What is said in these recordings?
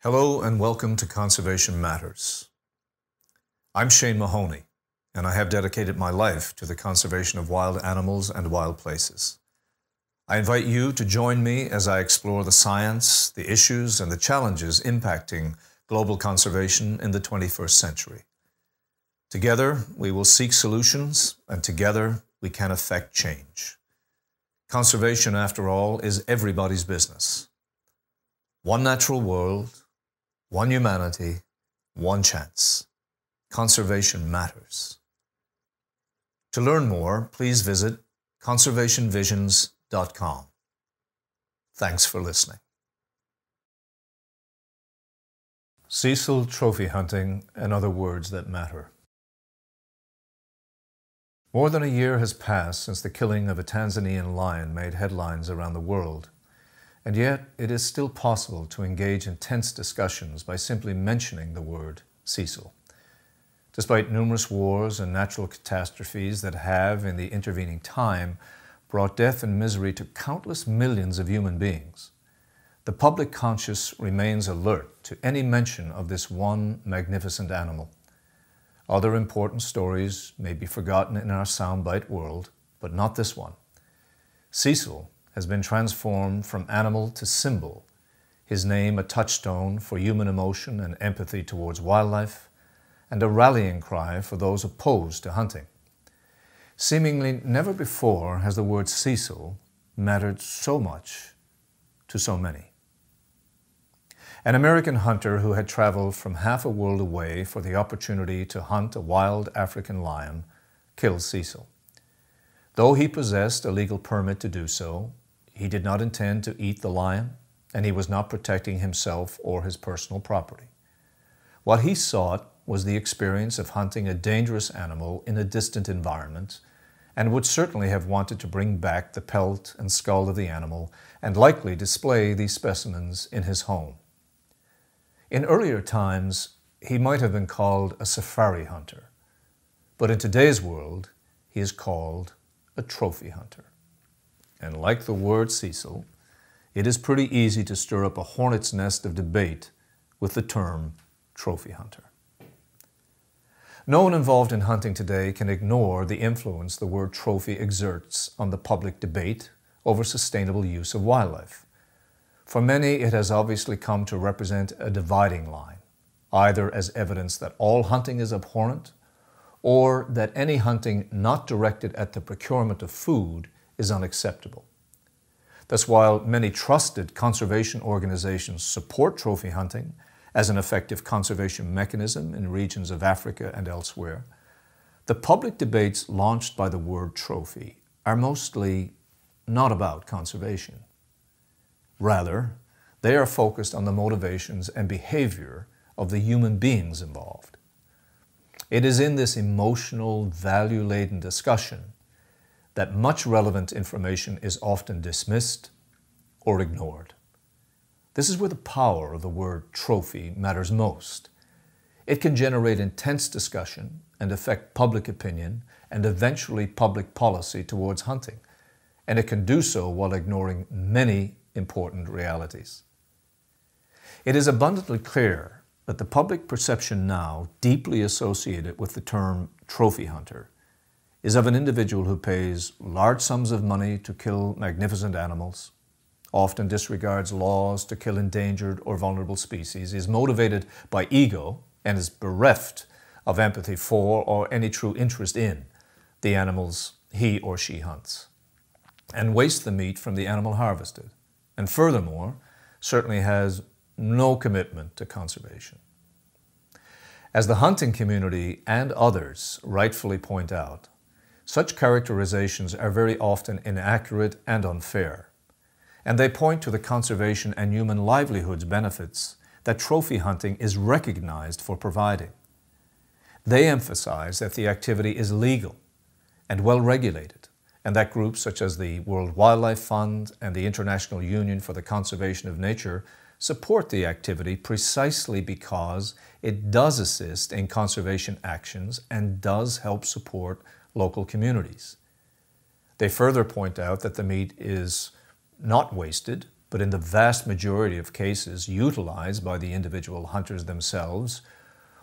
Hello and welcome to Conservation Matters. I'm Shane Mahoney, and I have dedicated my life to the conservation of wild animals and wild places. I invite you to join me as I explore the science, the issues, and the challenges impacting global conservation in the 21st century. Together, we will seek solutions, and together, we can affect change. Conservation, after all, is everybody's business. One natural world, one humanity, one chance. Conservation matters. To learn more, please visit conservationvisions.com. Thanks for listening. Cecil trophy hunting and other words that matter. More than a year has passed since the killing of a Tanzanian lion made headlines around the world. And yet, it is still possible to engage in tense discussions by simply mentioning the word Cecil. Despite numerous wars and natural catastrophes that have, in the intervening time, brought death and misery to countless millions of human beings, the public conscience remains alert to any mention of this one magnificent animal. Other important stories may be forgotten in our soundbite world, but not this one. Cecil has been transformed from animal to symbol, his name a touchstone for human emotion and empathy towards wildlife, and a rallying cry for those opposed to hunting. Seemingly never before has the word Cecil mattered so much to so many. An American hunter who had traveled from half a world away for the opportunity to hunt a wild African lion killed Cecil. Though he possessed a legal permit to do so, he did not intend to eat the lion, and he was not protecting himself or his personal property. What he sought was the experience of hunting a dangerous animal in a distant environment, and would certainly have wanted to bring back the pelt and skull of the animal and likely display these specimens in his home. In earlier times, he might have been called a safari hunter, but in today's world, he is called a trophy hunter. And like the word Cecil, it is pretty easy to stir up a hornet's nest of debate with the term trophy hunter. No one involved in hunting today can ignore the influence the word trophy exerts on the public debate over sustainable use of wildlife. For many, it has obviously come to represent a dividing line, either as evidence that all hunting is abhorrent, or that any hunting not directed at the procurement of food is unacceptable. Thus, while many trusted conservation organizations support trophy hunting as an effective conservation mechanism in regions of Africa and elsewhere, the public debates launched by the word trophy are mostly not about conservation. Rather, they are focused on the motivations and behavior of the human beings involved. It is in this emotional, value-laden discussion that much relevant information is often dismissed or ignored. This is where the power of the word trophy matters most. It can generate intense discussion and affect public opinion and eventually public policy towards hunting, and it can do so while ignoring many important realities. It is abundantly clear that the public perception now, deeply associated with the term trophy hunter, is of an individual who pays large sums of money to kill magnificent animals, often disregards laws to kill endangered or vulnerable species, is motivated by ego, and is bereft of empathy for or any true interest in the animals he or she hunts, and wastes the meat from the animal harvested, and furthermore, certainly has no commitment to conservation. As the hunting community and others rightfully point out, such characterizations are very often inaccurate and unfair, and they point to the conservation and human livelihoods benefits that trophy hunting is recognized for providing. They emphasize that the activity is legal and well regulated, and that groups such as the World Wildlife Fund and the International Union for the Conservation of Nature support the activity precisely because it does assist in conservation actions and does help support local communities. They further point out that the meat is not wasted but in the vast majority of cases utilized by the individual hunters themselves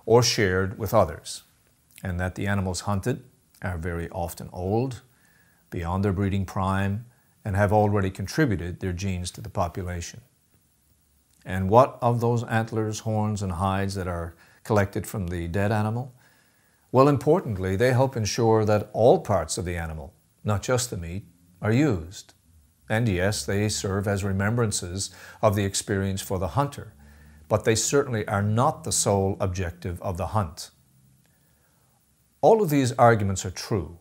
or shared with others, and that the animals hunted are very often old, beyond their breeding prime, and have already contributed their genes to the population. And what of those antlers, horns, and hides that are collected from the dead animal? Well, importantly, they help ensure that all parts of the animal, not just the meat, are used. And yes, they serve as remembrances of the experience for the hunter, but they certainly are not the sole objective of the hunt. All of these arguments are true,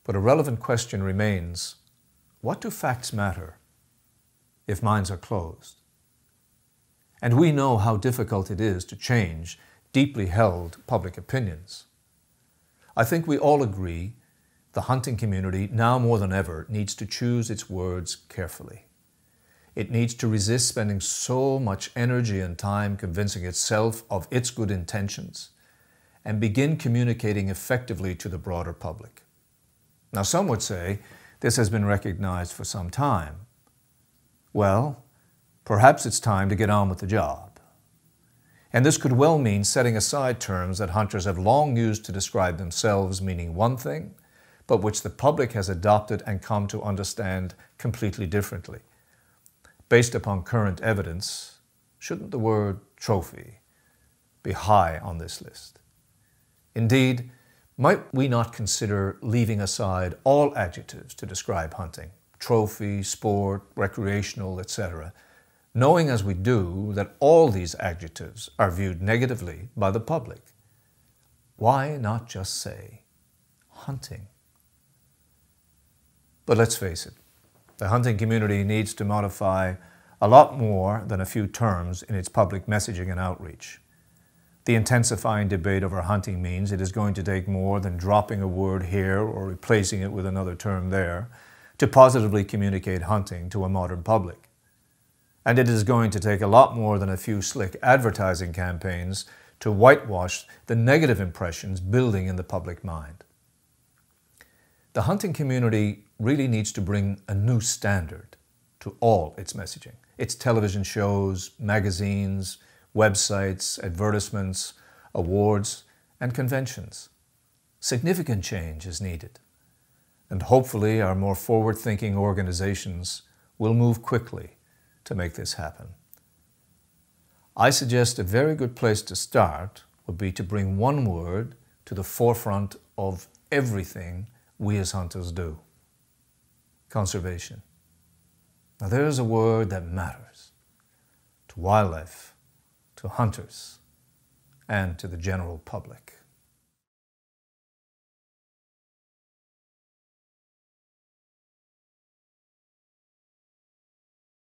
but a relevant question remains: what do facts matter if minds are closed? And we know how difficult it is to change deeply held public opinions. I think we all agree the hunting community, now more than ever, needs to choose its words carefully. It needs to resist spending so much energy and time convincing itself of its good intentions and begin communicating effectively to the broader public. Now, some would say this has been recognized for some time. Well, perhaps it's time to get on with the job. And this could well mean setting aside terms that hunters have long used to describe themselves meaning one thing, but which the public has adopted and come to understand completely differently. Based upon current evidence, shouldn't the word trophy be high on this list? Indeed, might we not consider leaving aside all adjectives to describe hunting, trophy, sport, recreational, etc., knowing as we do that all these adjectives are viewed negatively by the public? Why not just say hunting? But let's face it, the hunting community needs to modify a lot more than a few terms in its public messaging and outreach. The intensifying debate over hunting means it is going to take more than dropping a word here or replacing it with another term there to positively communicate hunting to a modern public. And it is going to take a lot more than a few slick advertising campaigns to whitewash the negative impressions building in the public mind. The hunting community really needs to bring a new standard to all its messaging. Its television shows, magazines, websites, advertisements, awards, and conventions. Significant change is needed, and hopefully our more forward-thinking organizations will move quickly to make this happen. I suggest a very good place to start would be to bring one word to the forefront of everything we as hunters do: conservation. Now there's a word that matters to wildlife, to hunters, and to the general public.